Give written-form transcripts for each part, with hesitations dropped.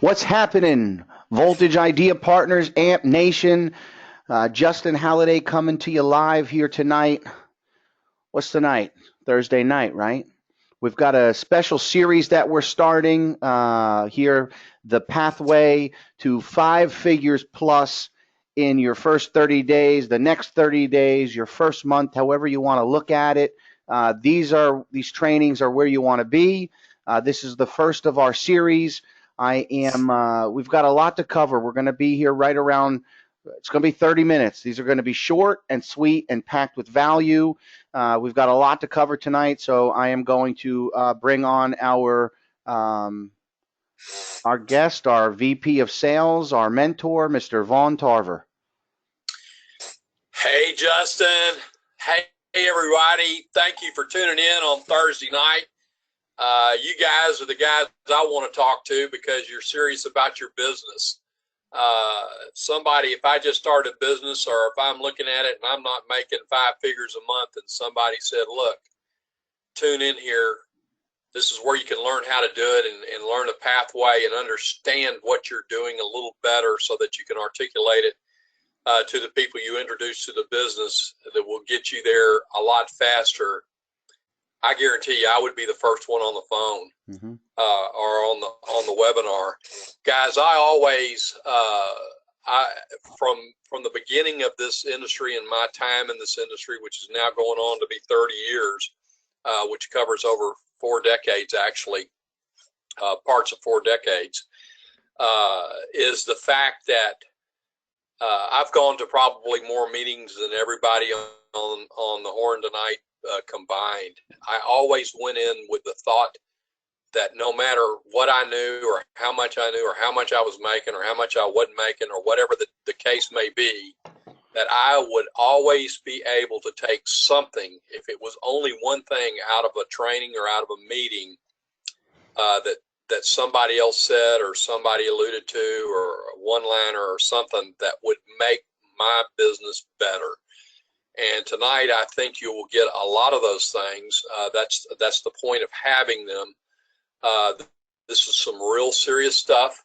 What's happening? Voltage Idea Partners, Amp Nation, Justin Halliday coming to you live here tonight. What's tonight? Thursday night, right? We've got a special series that we're starting here, the pathway to 5 figures plus in your first 30 days, the next 30 days, your first month, however you want to look at it. These trainings are where you want to be. This is the first of our series. We've got a lot to cover. We're going to be here right around, it's going to be 30 minutes. These are going to be short and sweet and packed with value. We've got a lot to cover tonight, so I am going to bring on our guest, our VP of Sales, our mentor, Mr. Vaughn Tarver. Hey, Justin. Hey, everybody. Thank you for tuning in on Thursday night. You guys are the guys I want to talk to because you're serious about your business. If I just started a business, or if I'm looking at it and I'm not making 5 figures a month, and somebody said, look, tune in here. This is where you can learn how to do it and learn a pathway and understand what you're doing a little better so that you can articulate it to the people you introduce to the business that will get you there a lot faster. I guarantee you I would be the first one on the phone or on the webinar. Guys, I always, from the beginning of this industry and my time in this industry, which is now going on to be 30 years, which covers over 4 decades actually, parts of 4 decades, is the fact that I've gone to probably more meetings than everybody on the Horn tonight combined. I always went in with the thought that no matter what I knew or how much I knew or how much I was making or how much I wasn't making or whatever the case may be, that I would always be able to take something, if it was only one thing out of a training or out of a meeting that somebody else said or somebody alluded to, or a one-liner or something that would make my business better. And tonight, I think you will get a lot of those things. That's the point of having them. This is some real serious stuff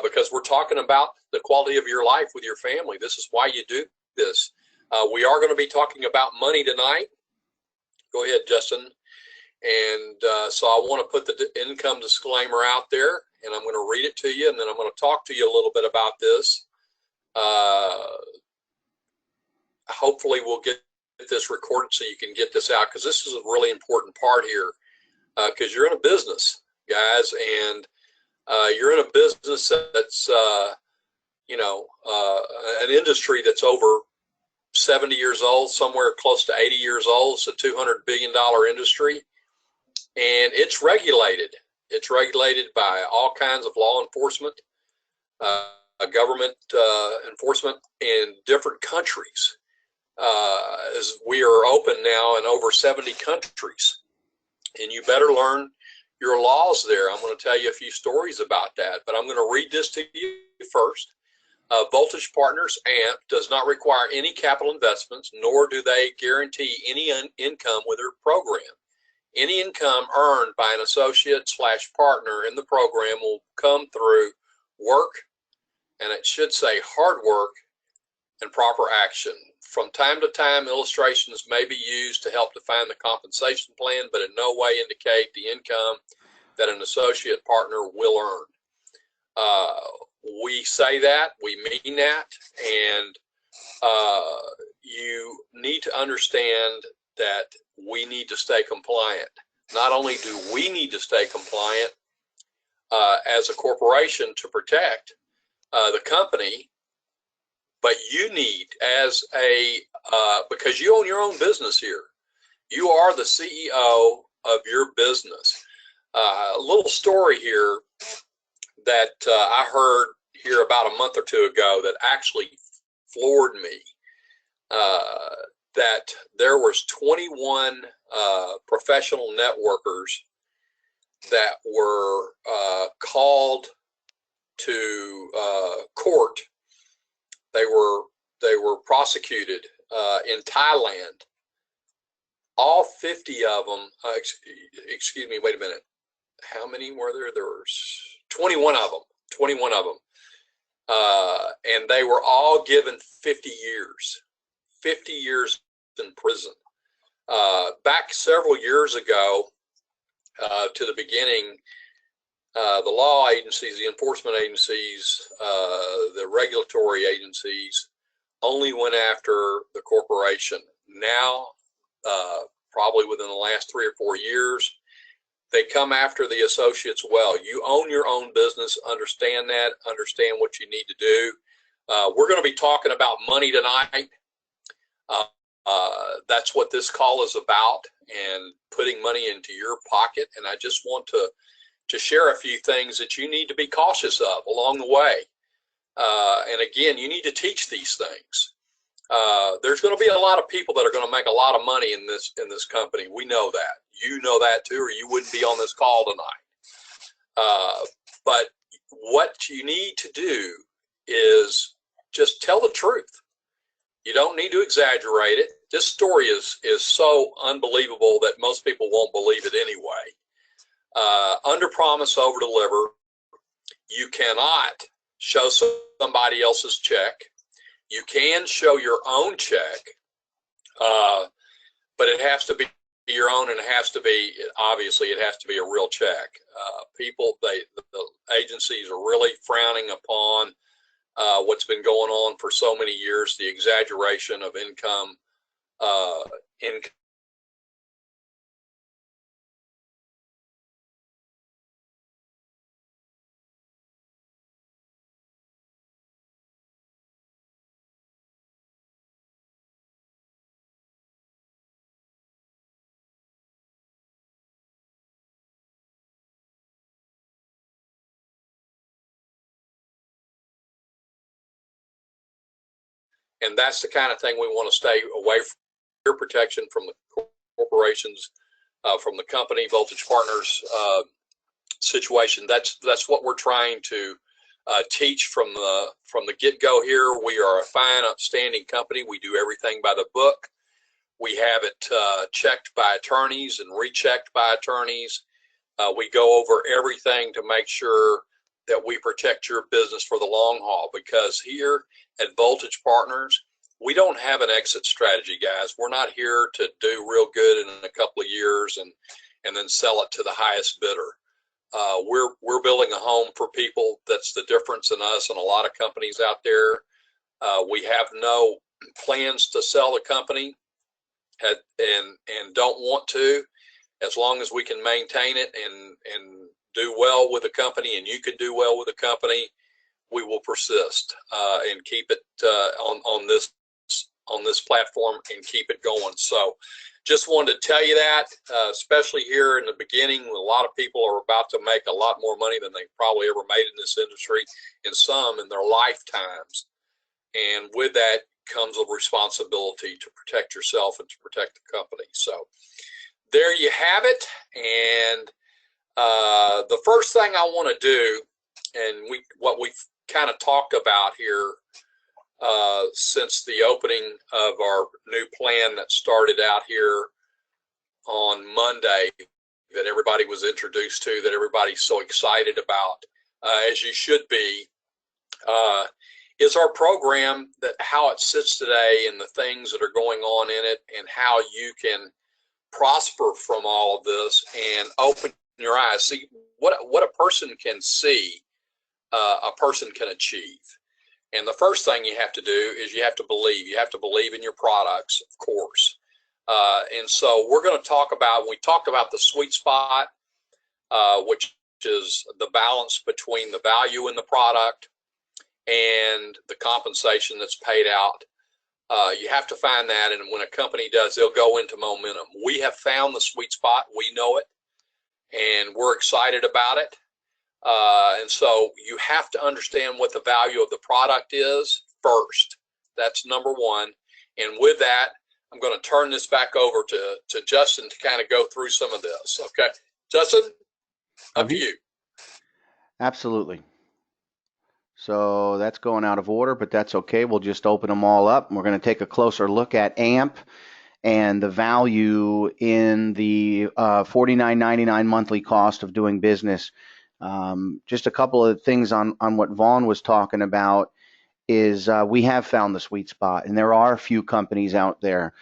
because we're talking about the quality of your life with your family. This is why you do this. We are going to be talking about money tonight. Go ahead, Justin. And so I want to put the income disclaimer out there, and I'm going to read it to you, and then I'm going to talk to you a little bit about this. Hopefully we'll get this recorded so you can get this out, because this is a really important part here, because you're in a business, guys, and you're in a business that's, an industry that's over 70 years old, somewhere close to 80 years old. It's a $200 billion industry, and it's regulated. It's regulated by all kinds of law enforcement, government enforcement in different countries. As we are open now in over 70 countries, and you better learn your laws there. I'm going to tell you a few stories about that, but I'm going to read this to you first. Voltage Partners AMP does not require any capital investments, nor do they guarantee any income with their program. Any income earned by an associate/partner in the program will come through work, and it should say hard work, and proper action. From time to time, illustrations may be used to help define the compensation plan, but in no way indicate the income that an associate partner will earn. We say that, we mean that, and you need to understand that we need to stay compliant. Not only do we need to stay compliant as a corporation to protect the company, but you need, as because you own your own business here. You are the CEO of your business. A little story here that I heard here about a month or two ago that actually floored me. That there was 21 professional networkers that were called to court. They were prosecuted in Thailand. All 50 of them, excuse me, wait a minute. How many were there? There was 21 of them. 21 of them. And they were all given 50 years in prison. Back several years ago, to the beginning, the law agencies, the enforcement agencies, the regulatory agencies only went after the corporation. Now, probably within the last 3 or 4 years, they come after the associates well. You own your own business, understand that, understand what you need to do. We're going to be talking about money tonight. That's what this call is about, and putting money into your pocket. And I just want to share a few things that you need to be cautious of along the way. And again, you need to teach these things. There's going to be a lot of people that are going to make a lot of money in this company. We know that. You know that too, or you wouldn't be on this call tonight. But what you need to do is just tell the truth. You don't need to exaggerate it. This story is so unbelievable that most people won't believe it anyway. Under promise, over deliver. You cannot show somebody else's check. You can show your own check, but it has to be your own, and it has to be, obviously, it has to be a real check. The agencies are really frowning upon what's been going on for so many years, the exaggeration of income. And that's the kind of thing we want to stay away from. Your protection from the corporations, from the company, Voltage Partners situation. That's what we're trying to teach from the get-go here. We are a fine, upstanding company. We do everything by the book. We have it checked by attorneys and rechecked by attorneys. We go over everything to make sure that we protect your business for the long haul, because here at Voltage Partners, we don't have an exit strategy, guys. We're not here to do real good in a couple of years and then sell it to the highest bidder. We're building a home for people. That's the difference in us and a lot of companies out there. We have no plans to sell the company and don't want to, as long as we can maintain it and do well with the company, and you can do well with the company, we will persist and keep it on this platform and keep it going. So just wanted to tell you that, especially here in the beginning, when a lot of people are about to make a lot more money than they've probably ever made in this industry, and some in their lifetimes. And with that comes a responsibility to protect yourself and to protect the company. So there you have it. And the first thing I want to do, and what we've kind of talked about here since the opening of our new plan that started out here on Monday, that everybody was introduced to, that everybody's so excited about, as you should be, is our program, that how it sits today and the things that are going on in it, and how you can prosper from all of this and open your eyes. See what a person can see, a person can achieve. And the first thing you have to do is you have to believe. You have to believe in your products, of course. And so we're going to talk about, we talked about the sweet spot, which is the balance between the value in the product and the compensation that's paid out. You have to find that, and when a company does, they'll go into momentum. We have found the sweet spot. We know it, and we're excited about it. And so you have to understand what the value of the product is first. That's number one. And with that, I'm going to turn this back over to Justin to kind of go through some of this. Okay, Justin, up to you. Absolutely. So that's going out of order, but that's okay. We'll just open them all up. And we're going to take a closer look at AMP and the value in the $49.99 monthly cost of doing business Just a couple of things on what Vaughn was talking about is we have found the sweet spot, and there are a few companies out there.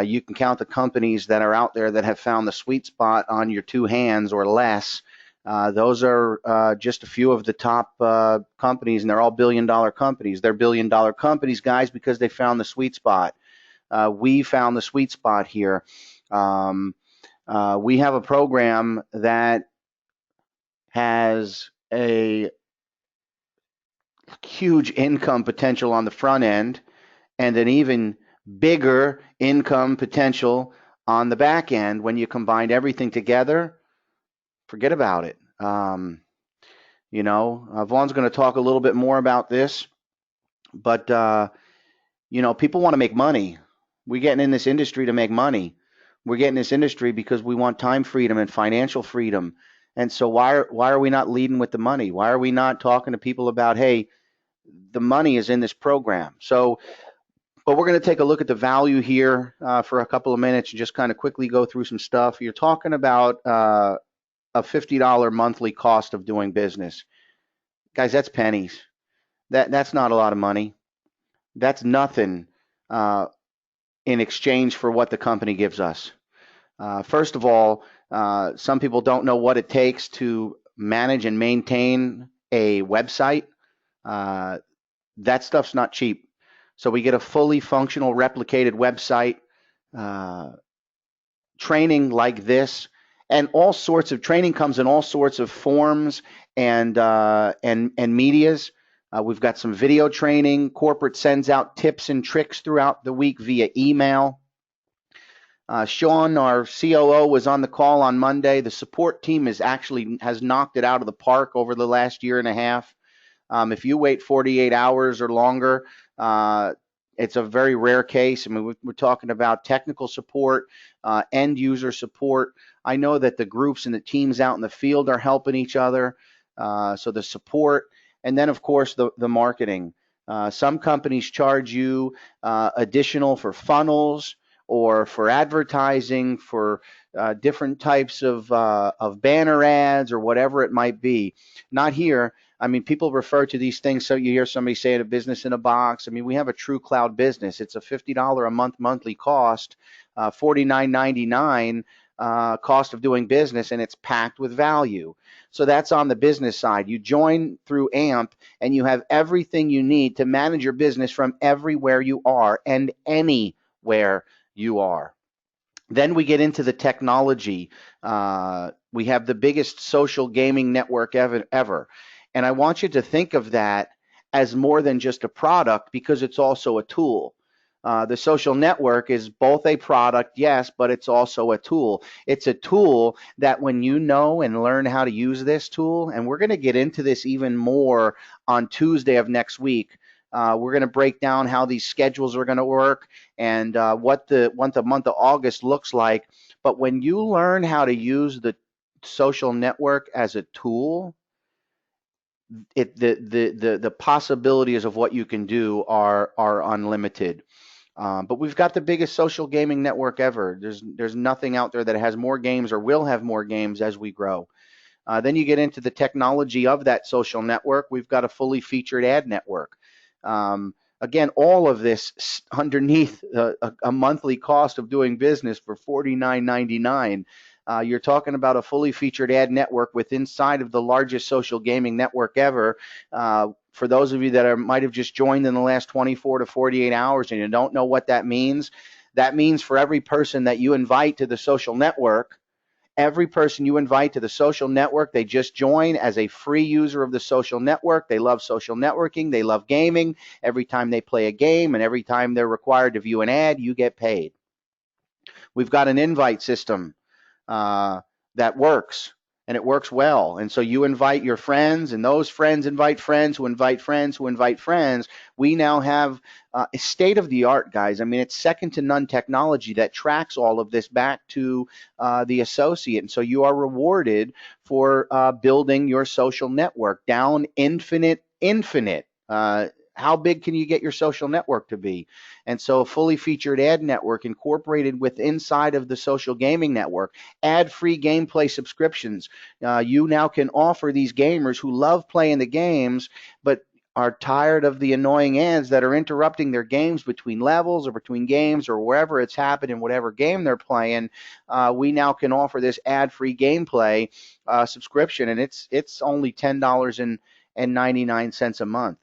You can count the companies that are out there that have found the sweet spot on your two hands or less. Those are just a few of the top companies, and they're all billion-dollar companies. They're billion-dollar companies, guys, because they found the sweet spot. We found the sweet spot here. We have a program that has a huge income potential on the front end and an even bigger income potential on the back end. When you combine everything together, forget about it. Vaughn's going to talk a little bit more about this, but people want to make money. We're getting in this industry to make money. We're getting this industry because we want time freedom and financial freedom. And so why are we not leading with the money? Why are we not talking to people about, hey, the money is in this program? So, but we're going to take a look at the value here for a couple of minutes and just kind of quickly go through some stuff. You're talking about a $50 monthly cost of doing business. Guys, that's pennies. That's not a lot of money. That's nothing in exchange for what the company gives us. First of all, some people don't know what it takes to manage and maintain a website. That stuff's not cheap. So we get a fully functional replicated website, training like this, and all sorts of training comes in all sorts of forms and medias. We've got some video training. Corporate sends out tips and tricks throughout the week via email. Sean, our COO, was on the call on Monday. The support team has knocked it out of the park over the last year and a half. If you wait 48 hours or longer, it's a very rare case. I mean, we're talking about technical support, end user support. I know that the groups and the teams out in the field are helping each other. So the support, and then of course the marketing. Some companies charge you additional for funnels or for advertising, for different types of banner ads or whatever it might be. Not here. I mean, people refer to these things. So you hear somebody say it, a business in a box. I mean, we have a true cloud business. It's a $50 a month monthly cost, $49.99 cost of doing business, and it's packed with value. So that's on the business side. You join through AMP, and you have everything you need to manage your business from everywhere you are and anywhere you are. Then we get into the technology. We have the biggest social gaming network ever. And I want you to think of that as more than just a product, because it's also a tool. The social network is both a product, yes, but it's also a tool. It's a tool that when you know and learn how to use this tool, and we're going to get into this even more on Tuesday of next week. We're going to break down how these schedules are going to work and what the month of August looks like. But when you learn how to use the social network as a tool, the possibilities of what you can do are unlimited. But we've got the biggest social gaming network ever. There's nothing out there that has more games or will have more games as we grow. Then you get into the technology of that social network. We've got a fully featured ad network. Again, all of this underneath a monthly cost of doing business for $49.99. You're talking about a fully featured ad network inside of the largest social gaming network ever. For those of you that might have just joined in the last 24 to 48 hours and you don't know what that means for every person that you invite to the social network, every person you invite to the social network, they just join as a free user of the social network. They love social networking. They love gaming. Every time they play a game and every time they're required to view an ad, you get paid. We've got an invite system that works, and it works well. And so you invite your friends, and those friends invite friends who invite friends who invite friends. We now have state of the art, guys. I mean, it's second to none technology that tracks all of this back to the associate. And so you are rewarded for building your social network down infinite. how big can you get your social network to be? And so a fully featured ad network incorporated with inside of the social gaming network, ad-free gameplay subscriptions. You now can offer these gamers who love playing the games, but are tired of the annoying ads that are interrupting their games between levels or between games or wherever it's happened in whatever game they're playing. We now can offer this ad-free gameplay subscription, and it's only $10.99 a month.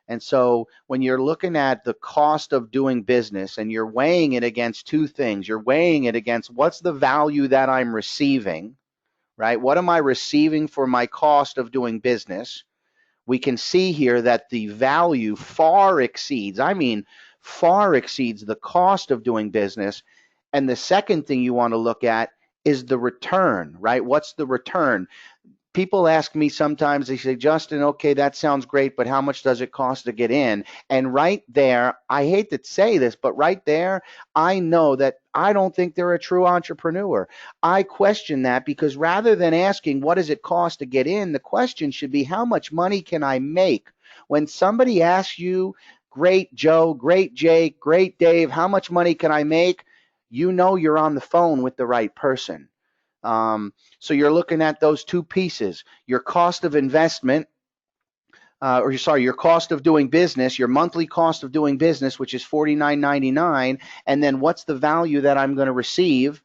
And so when you're looking at the cost of doing business and you're weighing it against two things, you're weighing it against what's the value that I'm receiving, right? What am I receiving for my cost of doing business? We can see here that the value far exceeds, I mean, far exceeds the cost of doing business. And the second thing you want to look at is the return, right? What's the return? People ask me sometimes, they say, Justin, okay, that sounds great, but how much does it cost to get in? And right there, I hate to say this, but right there, I know that I don't think they're a true entrepreneur. I question that because rather than asking what does it cost to get in, the question should be how much money can I make? When somebody asks you, great Joe, great Jake, great Dave, how much money can I make? You know you're on the phone with the right person. So you're looking at those two pieces, your cost of investment, or sorry, your cost of doing business, your monthly cost of doing business, which is $49.99, and then what's the value that I'm going to receive,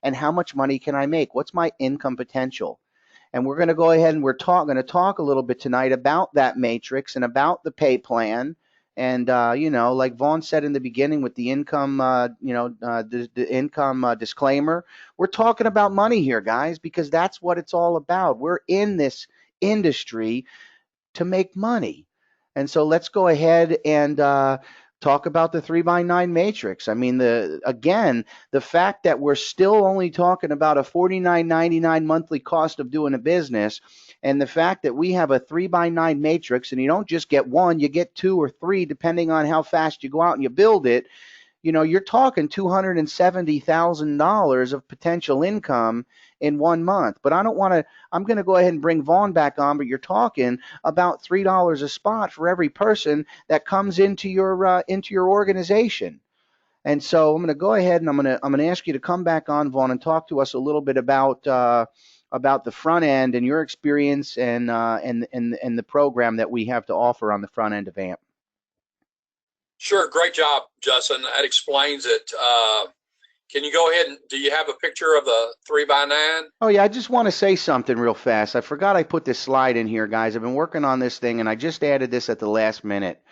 and how much money can I make? What's my income potential? And we're going to go ahead and we're going to talk a little bit tonight about that matrix and about the pay plan. And like Vaughn said in the beginning with the income, the income disclaimer, we're talking about money here, guys, because that's what it's all about. We're in this industry to make money. And so let's go ahead and talk about the 3x9 matrix. I mean, the fact that we're still only talking about a $49.99 monthly cost of doing a business, and the fact that we have a 3x9 matrix, and you don't just get one, you get two or three, depending on how fast you go out and you build it. You're talking $270,000 of potential income in 1 month. But I don't want to, I'm going to go ahead and bring Vaughn back on, but you're talking about $3 a spot for every person that comes into your organization. And so I'm going to go ahead and I'm going to ask you to come back on, Vaughn, and talk to us a little bit about the front end and your experience and the program that we have to offer on the front end of AMP. Sure, great job, Justin. That explains it. Can you go ahead and do you have a picture of the 3x9? Oh yeah, I just want to say something real fast. I forgot I put this slide in here, guys. I've been working on this thing and I just added this at the last minute.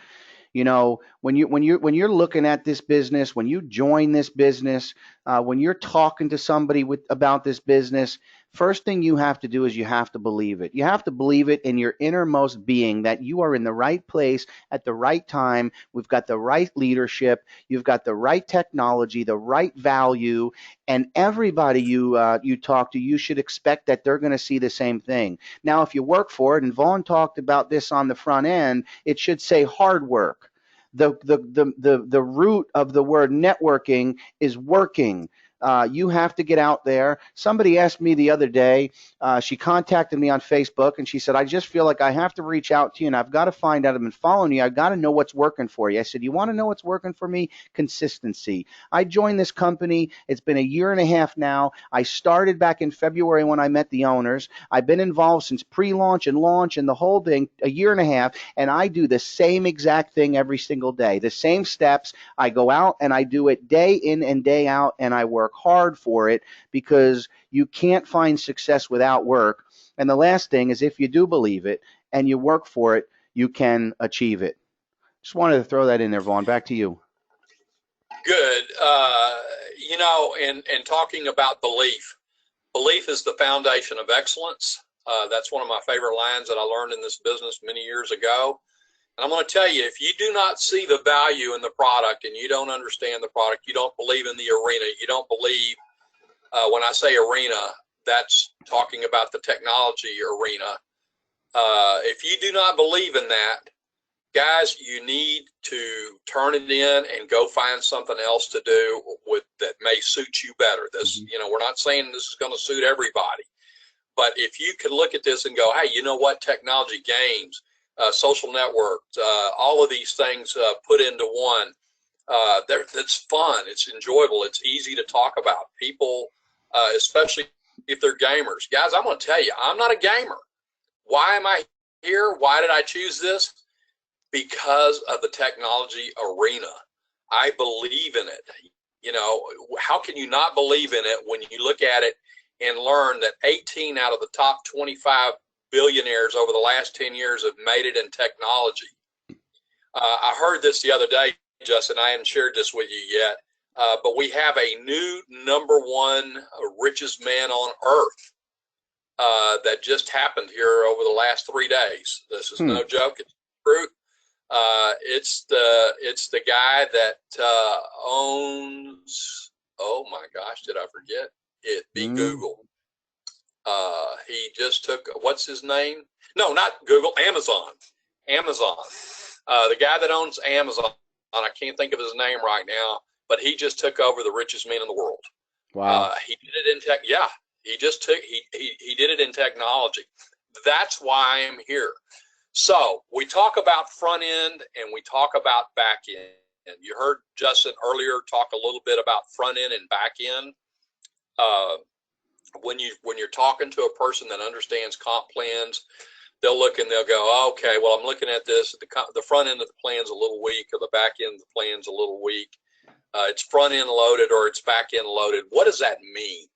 When you're looking at this business, when you join this business, when you're talking to somebody about this business, first thing you have to do is you have to believe it. You have to believe it in your innermost being that you are in the right place at the right time. We've got the right leadership. You've got the right technology, the right value, and everybody you talk to, you should expect that they're going to see the same thing. Now, if you work for it, and Vaughn talked about this on the front end, it should say hard work. The root of the word networking is working. You have to get out there. Somebody asked me the other day, she contacted me on Facebook and she said, I just feel like I have to reach out to you and I've got to find out. I've been following you. I've got to know what's working for you. I said, you want to know what's working for me? Consistency. I joined this company. It's been a year and a half now. I started back in February when I met the owners. I've been involved since pre-launch and launch and the whole thing, a year and a half, and I do the same exact thing every single day. The same steps. I go out and I do it day in and day out, and I work hard for it because you can't find success without work. And the last thing is if you do believe it and you work for it, you can achieve it. Just wanted to throw that in there, Vaughn. Back to you. Good. And talking about belief is the foundation of excellence. That's one of my favorite lines that I learned in this business many years ago. And I'm going to tell you, if you do not see the value in the product and you don't understand the product, you don't believe in the arena, you don't believe, when I say arena, that's talking about the technology arena. If you do not believe in that, guys, you need to turn it in and go find something else to do that may suit you better. This, we're not saying this is going to suit everybody, but if you can look at this and go, hey, you know what, technology games, social networks, all of these things put into one. That's fun. It's enjoyable. It's easy to talk about. People, especially if they're gamers. Guys, I'm going to tell you, I'm not a gamer. Why am I here? Why did I choose this? Because of the technology arena. I believe in it. You know, how can you not believe in it when you look at it and learn that 18 out of the top 25 billionaires over the last 10 years have made it in technology? I heard this the other day, Justin. I haven't shared this with you yet, but we have a new #1 richest man on earth that just happened here over the last 3 days. This is no joke. It's true. It's the guy that owns, oh my gosh, did I forget it? Google. He just took, what's his name? No, not Google, Amazon. The guy that owns Amazon, I can't think of his name right now, but he just took over the richest man in the world. Wow. He did it in tech. Yeah, he did it in technology. That's why I'm here. So we talk about front end and we talk about back end. And you heard Justin earlier talk a little bit about front end and back end. When you're talking to a person that understands comp plans, they'll look and they'll go, oh, okay, well, I'm looking at this. The front end of the plan's a little weak, or the back end of the plan's a little weak. It's front end loaded or it's back end loaded. What does that mean?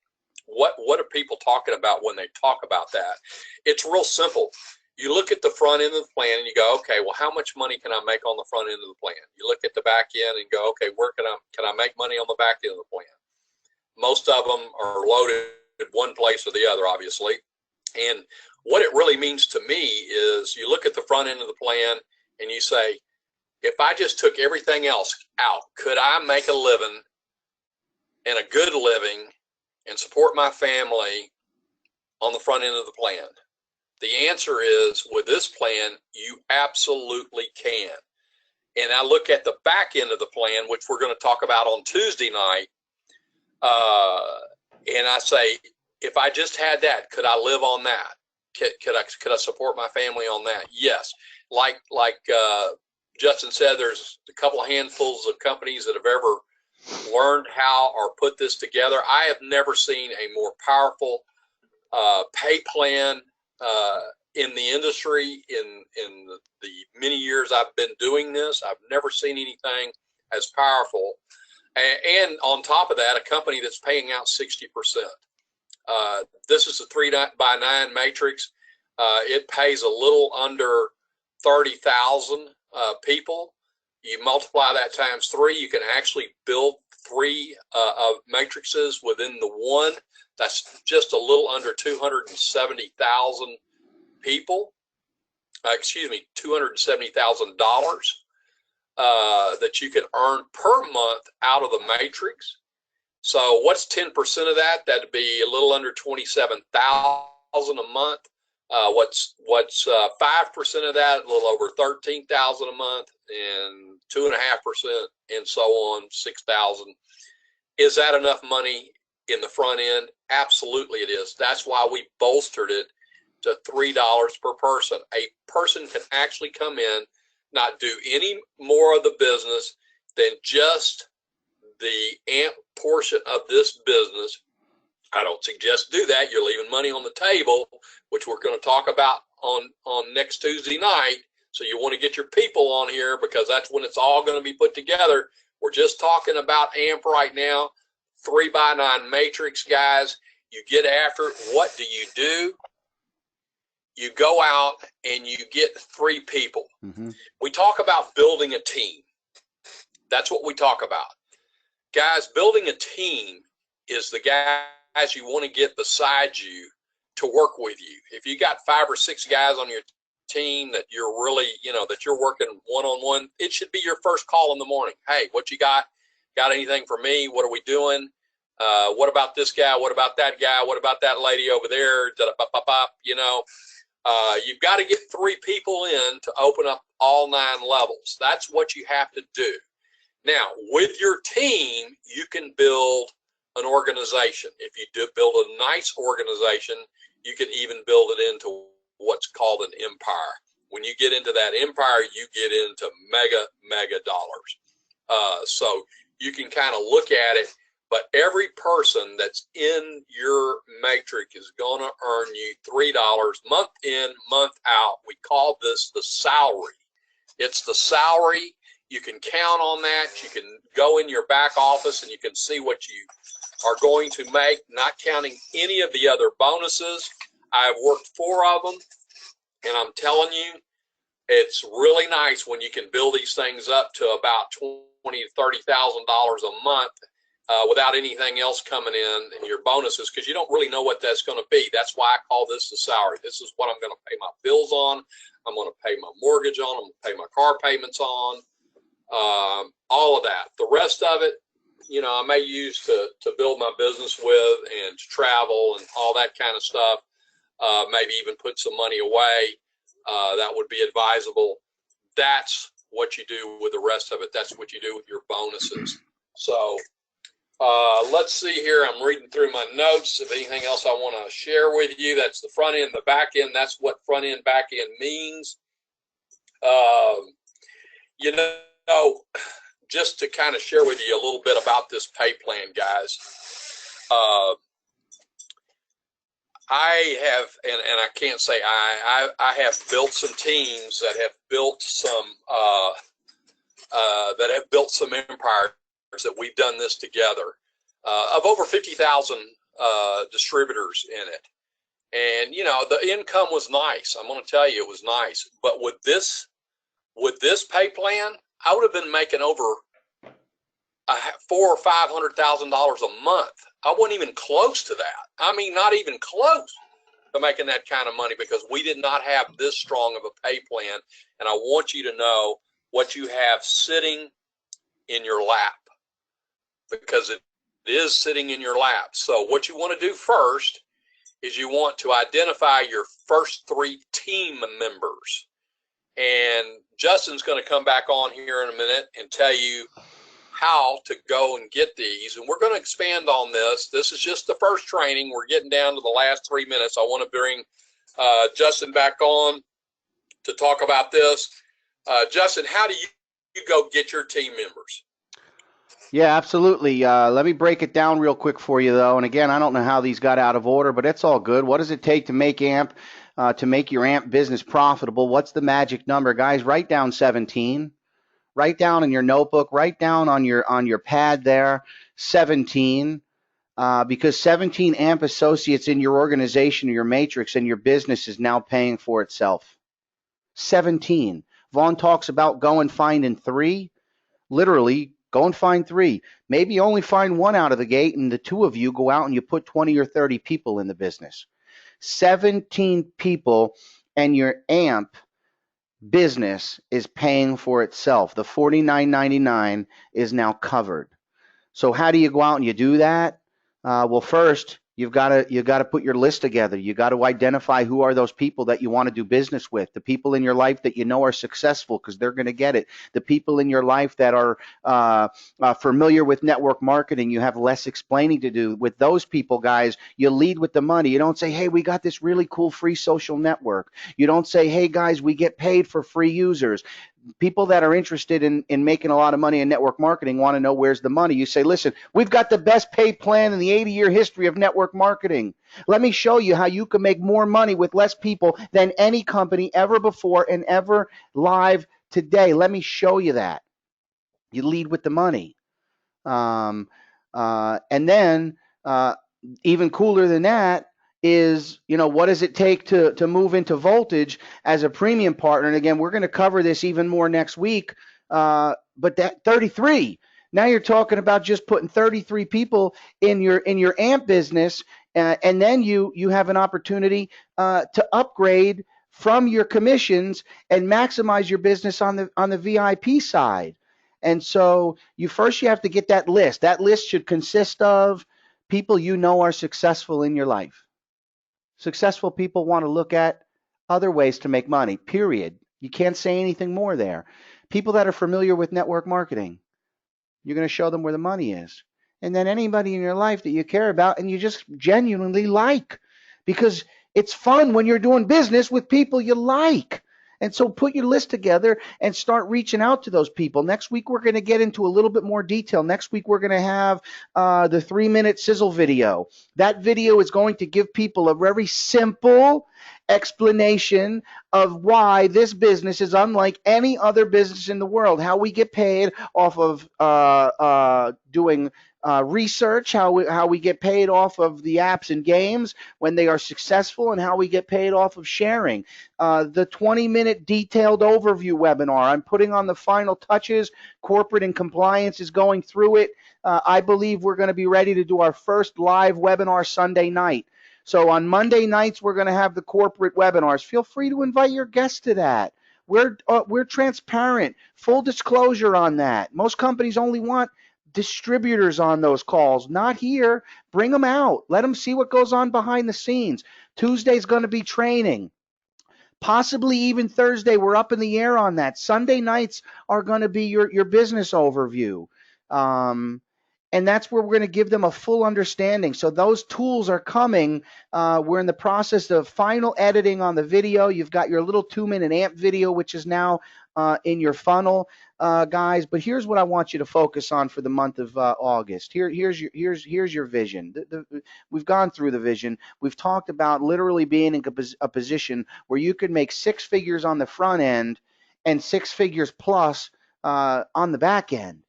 What are people talking about when they talk about that? It's real simple. You look at the front end of the plan and you go, okay, well, how much money can I make on the front end of the plan? You look at the back end and go, okay, where can I make money on the back end of the plan? Most of them are loaded one place or the other, obviously. And what it really means to me is you look at the front end of the plan and you say, if I just took everything else out, could I make a living and a good living and support my family on the front end of the plan? The answer is, with this plan, you absolutely can. And I look at the back end of the plan, which we're going to talk about on Tuesday night, and I say, if I just had that, could I live on that? Could I support my family on that? Yes. Like Justin said, there's a couple of handfuls of companies that have ever learned how or put this together. I have never seen a more powerful pay plan in the industry in the many years I've been doing this. I've never seen anything as powerful. And on top of that, a company that's paying out 60%. This is a 3x9 matrix. It pays a little under 30,000 people. You multiply that times 3, you can actually build 3 of matrices within the one. That's just a little under 270,000 people. $270,000 that you can earn per month out of the matrix. So what's 10% of that? That'd be a little under 27,000 a month. What's 5% of that? A little over 13,000 a month, and 2.5% and so on, 6,000. Is that enough money in the front end? Absolutely it is. That's why we bolstered it to $3 per person. A person can actually come in, not do any more of the business than just the AMP portion of this business. I don't suggest do that. You're leaving money on the table, which we're going to talk about on next Tuesday night. So you want to get your people on here, because that's when it's all going to be put together. We're just talking about AMP right now. 3x9 matrix, guys. You get after it. What do? You go out and you get 3 people. Mm-hmm. We talk about building a team. That's what we talk about. Guys, building a team is the guys you want to get beside you to work with you. If you got 5 or 6 guys on your team that you're really, that you're working one-on-one, it should be your first call in the morning. Hey, what you got? Got anything for me? What are we doing? What about this guy? What about that guy? What about that lady over there? You've got to get 3 people in to open up all 9 levels. That's what you have to do. Now, with your team, you can build an organization. If you do build a nice organization, you can even build it into what's called an empire. When you get into that empire, you get into mega dollars. So you can kind of look at it, but every person that's in your matrix is going to earn you $3 month in, month out. We call this the salary. It's the salary. You can count on that. You can go in your back office and you can see what you are going to make, not counting any of the other bonuses. I've worked 4 of them, and I'm telling you, it's really nice when you can build these things up to about $20,000 to $30,000 a month without anything else coming in your bonuses, because you don't really know what that's going to be. That's why I call this the salary. This is what I'm going to pay my bills on. I'm going to pay my mortgage on. I'm going to pay my car payments on. All of that. The rest of it, you know, I may use to build my business with and to travel and all that kind of stuff. Maybe even put some money away. That would be advisable. That's what you do with the rest of it. That's what you do with your bonuses. So let's see here. I'm reading through my notes. If anything else I want to share with you, that's the front end, the back end. That's what front end, back end means. You know, just to kind of share with you a little bit about this pay plan, guys. I have, and I can't say I have built some teams that have built some empires that we've done this together, of over 50,000 distributors in it. And, you know, the income was nice. I'm going to tell you, it was nice. But with this pay plan, I would have been making over $400,000 or $500,000 a month. I wasn't even close to that. I mean, not even close to making that kind of money, because we did not have this strong of a pay plan. And I want you to know what you have sitting in your lap, because it is sitting in your lap. So what you want to do first is you want to identify your first 3 team members. And Justin's going to come back on here in a minute and tell you how to go and get these. And we're going to expand on this. This is just the first training. We're getting down to the last 3 minutes. I want to bring Justin back on to talk about this. Justin, how do you go get your team members? Yeah, absolutely. Let me break it down real quick for you, though. And again, I don't know how these got out of order, but it's all good. What does it take to make AMP, to make your AMP business profitable? What's the magic number? Guys, write down 17. Write down in your notebook, write down on your pad there, 17, because 17 AMP associates in your organization or your matrix and your business is now paying for itself. 17. Vaughn talks about go and finding 3. Literally, go and find 3. Maybe only find 1 out of the gate, and the 2 of you go out and you put 20 or 30 people in the business. 17 people, and your AMP business is paying for itself. The $49.99 is now covered. So how do you go out and you do that? Well, first, you've got to put your list together. You got to identify who are those people that you want to do business with, the people in your life that you know are successful because they're going to get it, the people in your life that are familiar with network marketing. You have less explaining to do. With those people, guys, you lead with the money. You don't say, hey, we got this really cool free social network. You don't say, hey, guys, we get paid for free users. People that are interested in making a lot of money in network marketing want to know where's the money. You say, listen, we've got the best paid plan in the 80-year history of network marketing. Let me show you how you can make more money with less people than any company ever before and ever live today. Let me show you that. You lead with the money. And then even cooler than that is, you know, what does it take to move into Voltage as a premium partner? And again, we're going to cover this even more next week. But that 33, now you're talking about just putting 33 people in your AMP business, and then you have an opportunity to upgrade from your commissions and maximize your business on the VIP side. And so you have to get that list. That list should consist of people you know are successful in your life. Successful people want to look at other ways to make money, period. You can't say anything more there. People that are familiar with network marketing, you're going to show them where the money is. And then anybody in your life that you care about and you just genuinely like, because it's fun when you're doing business with people you like. And so put your list together and start reaching out to those people. Next week, we're going to get into a little bit more detail. Next week, we're going to have the 3-minute sizzle video. That video is going to give people a very simple explanation of why this business is unlike any other business in the world, how we get paid off of doing research, how we get paid off of the apps and games when they are successful, and how we get paid off of sharing. The 20-minute detailed overview webinar, I'm putting on the final touches. Corporate and compliance is going through it. I believe we're going to be ready to do our first live webinar Sunday night. So on Monday nights, we're going to have the corporate webinars. Feel free to invite your guests to that. We're transparent, full disclosure on that. Most companies only want distributors on those calls. Not here. Bring them out. Let them see what goes on behind the scenes. Tuesday's going to be training. Possibly even Thursday, we're up in the air on that. Sunday nights are going to be your business overview. And that's where we're going to give them a full understanding. So those tools are coming. We're in the process of final editing on the video. You've got your little 2-minute AMP video, which is now in your funnel, guys. But here's what I want you to focus on for the month of August. Here's your vision. We've gone through the vision. We've talked about literally being in a position where you could make 6 figures on the front end and 6 figures plus on the back end.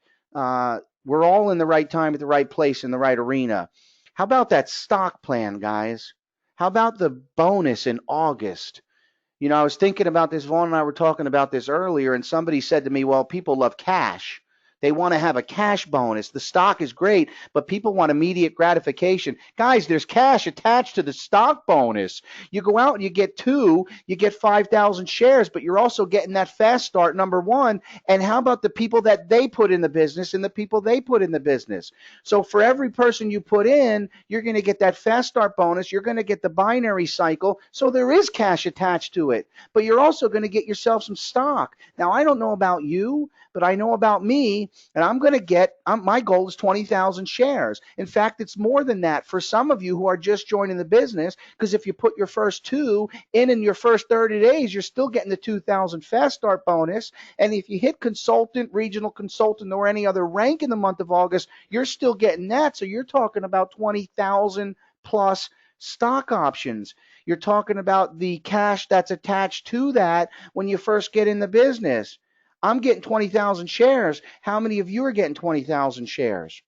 We're all in the right time at the right place in the right arena. How about that stock plan, guys? How about the bonus in August? You know, I was thinking about this. Vaughn and I were talking about this earlier, and somebody said to me, well, people love cash. They want to have a cash bonus. The stock is great, but people want immediate gratification. Guys, there's cash attached to the stock bonus. You go out and you get 2, you get 5,000 shares, but you're also getting that fast start, number 1. And how about the people that they put in the business and the people they put in the business? So for every person you put in, you're going to get that fast start bonus. You're going to get the binary cycle. So there is cash attached to it, but you're also going to get yourself some stock. Now, I don't know about you, but I know about me, and I'm going to get, my goal is 20,000 shares. In fact, it's more than that for some of you who are just joining the business, because if you put your first 2 in your first 30 days, you're still getting the 2,000 fast start bonus. And if you hit consultant, regional consultant, or any other rank in the month of August, you're still getting that. So you're talking about 20,000 plus stock options. You're talking about the cash that's attached to that when you first get in the business. I'm getting 20,000 shares. How many of you are getting 20,000 shares?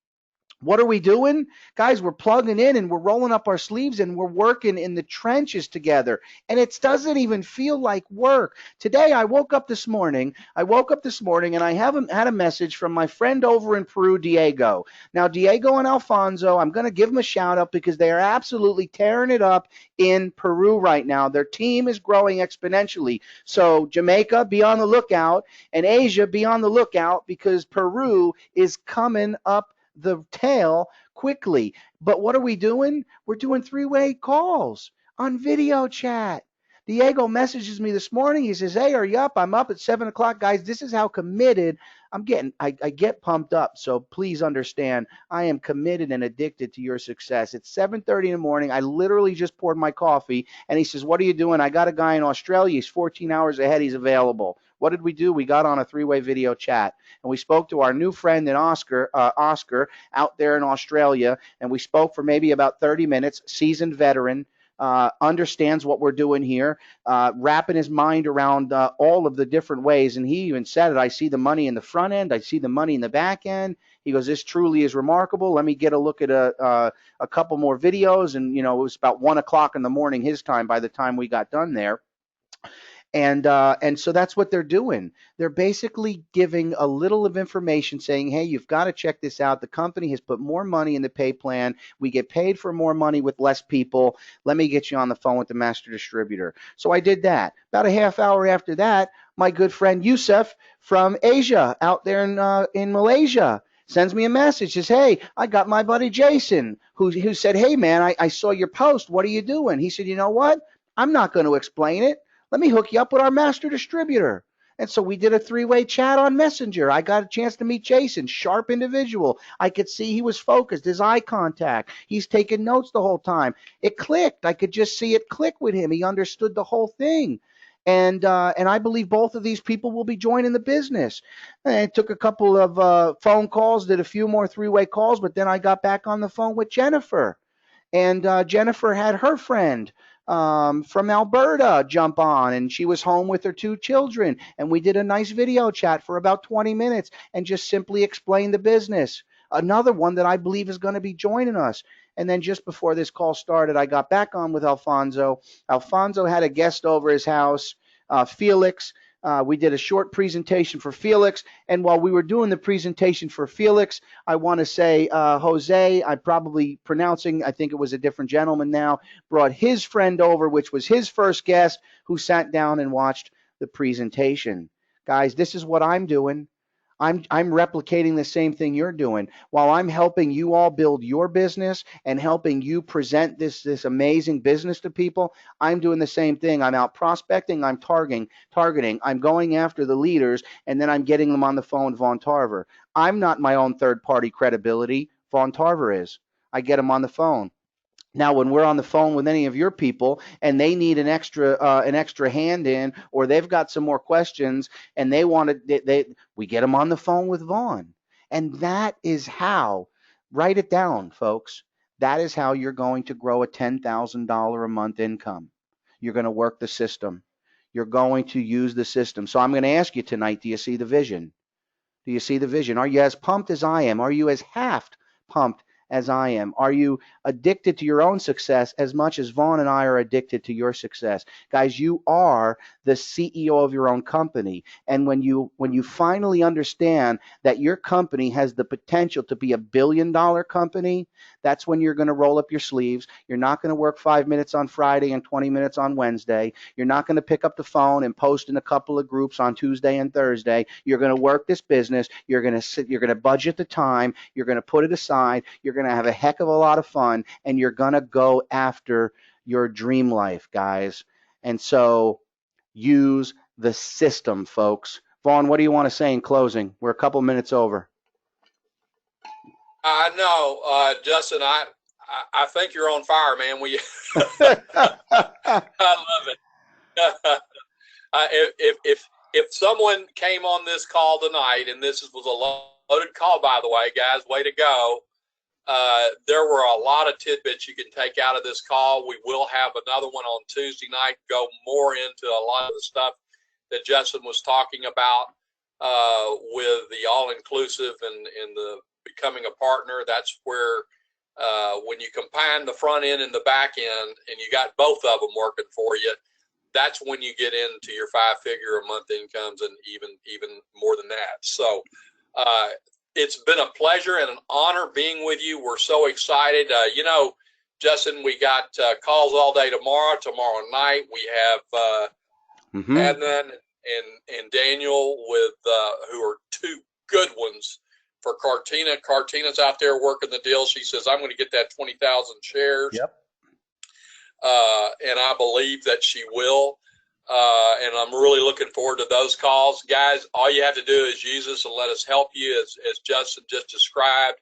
What are we doing? Guys, we're plugging in and we're rolling up our sleeves and we're working in the trenches together. And it doesn't even feel like work. Today, I woke up this morning and I haven't had a message from my friend over in Peru, Diego. Now, Diego and Alfonso, I'm going to give them a shout out because they are absolutely tearing it up in Peru right now. Their team is growing exponentially. So Jamaica, be on the lookout, and Asia, be on the lookout, because Peru is coming up the tail quickly. But what are we doing? We're doing 3-way calls on video chat. Diego messages me this morning. He says, hey, are you up? I'm up at 7 o'clock. Guys, this is how committed I'm getting. I get pumped up. So please understand, I am committed and addicted to your success. It's 7:30 in the morning. I literally just poured my coffee. And he says, what are you doing? I got a guy in Australia. He's 14 hours ahead. He's available. What did we do? We got on a 3-way video chat, and we spoke to our new friend in Oscar out there in Australia, and we spoke for maybe about 30 minutes, seasoned veteran, understands what we're doing here, wrapping his mind around all of the different ways. And he even said it, I see the money in the front end, I see the money in the back end. He goes, this truly is remarkable. Let me get a look at a couple more videos. And, you know, it was about 1 o'clock in the morning his time by the time we got done there. And so that's what they're doing. They're basically giving a little of information saying, hey, you've got to check this out. The company has put more money in the pay plan. We get paid for more money with less people. Let me get you on the phone with the master distributor. So I did that. About a half hour after that, my good friend Yusuf from Asia out there in Malaysia sends me a message, says, hey, I got my buddy Jason who said, hey, man, I saw your post. What are you doing? He said, you know what? I'm not going to explain it. Let me hook you up with our master distributor. And so we did a 3-way chat on Messenger. I got a chance to meet Jason, sharp individual. I could see he was focused, his eye contact. He's taking notes the whole time. It clicked. I could just see it click with him. He understood the whole thing. And I believe both of these people will be joining the business. And I took a couple of phone calls, did a few more three-way calls, but then I got back on the phone with Jennifer. And Jennifer had her friend from Alberta jump on, and she was home with her two children. And we did a nice video chat for about 20 minutes and just simply explained the business. Another one that I believe is going to be joining us. And then just before this call started, I got back on with Alfonso. Alfonso had a guest over his house, Felix. We did a short presentation for Felix. And while we were doing the presentation for Felix, I want to say Jose, I'm probably pronouncing, I think it was a different gentleman now, brought his friend over, which was his first guest, who sat down and watched the presentation. Guys, this is what I'm doing. I'm replicating the same thing you're doing. While I'm helping you all build your business and helping you present this amazing business to people, I'm doing the same thing. I'm out prospecting, I'm targeting, I'm going after the leaders, and then I'm getting them on the phone with Vaughn Tarver. I'm not my own third-party credibility. Vaughn Tarver is. I get them on the phone. Now, when we're on the phone with any of your people and they need an extra hand in, or they've got some more questions and they want to, we get them on the phone with Vaughn. And that is how, write it down, folks. That is how you're going to grow a $10,000 a month income. You're going to work the system. You're going to use the system. So I'm going to ask you tonight, do you see the vision? Do you see the vision? Are you as pumped as I am? Are you as half pumped as I am? Are you addicted to your own success as much as Vaughn and I are addicted to your success? Guys, you are the CEO of your own company. And when you finally understand that your company has the potential to be $1 billion company, that's when you're going to roll up your sleeves. You're not going to work 5 minutes on Friday and 20 minutes on Wednesday. You're not going to pick up the phone and post in a couple of groups on Tuesday and Thursday. You're going to work this business. You're going to budget the time. You're going to put it aside. You're going to have a heck of a lot of fun, and you're going to go after your dream life, guys. And so use the system, folks. Vaughn, what do you want to say in closing? We're a couple minutes over. I know, Justin. I think you're on fire, man. I love it. If someone came on this call tonight, and this was a loaded call, by the way, guys, way to go. There were a lot of tidbits you can take out of this call. We will have another one on Tuesday night, go more into a lot of the stuff that Justin was talking about with the all-inclusive and the becoming a partner. That's where when you combine the front end and the back end and you got both of them working for you, that's when you get into your 5-figure a month incomes and even more than that. So it's been a pleasure and an honor being with you. We're so excited. Justin, we got calls all day tomorrow night. We have Adnan and Daniel with who are two good ones for Cartina. Cartina's out there working the deal. She says, I'm going to get that 20,000 shares. Yep. And I believe that she will. And I'm really looking forward to those calls. Guys, all you have to do is use us and let us help you, as Justin just described.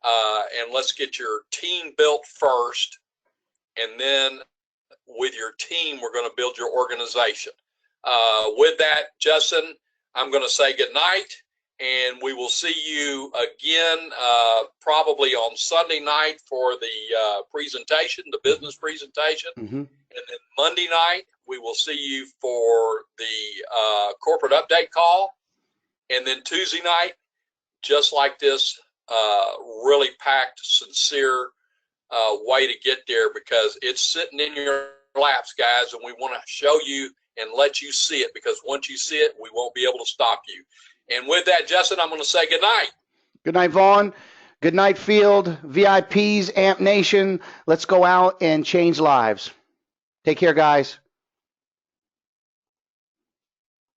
And let's get your team built first. And then with your team, we're going to build your organization. With that, Justin, I'm going to say good night. And we will see you again probably on Sunday night for the presentation, the business presentation. And then Monday night, we will see you for the corporate update call. And then Tuesday night, just like this, really packed, sincere way to get there, because it's sitting in your laps, guys, and we want to show you and let you see it, because once you see it, we won't be able to stop you. And with that, Justin, I'm going to say good night. Good night, Vaughn. Good night, Field, VIPs, Amp Nation. Let's go out and change lives. Take care, guys.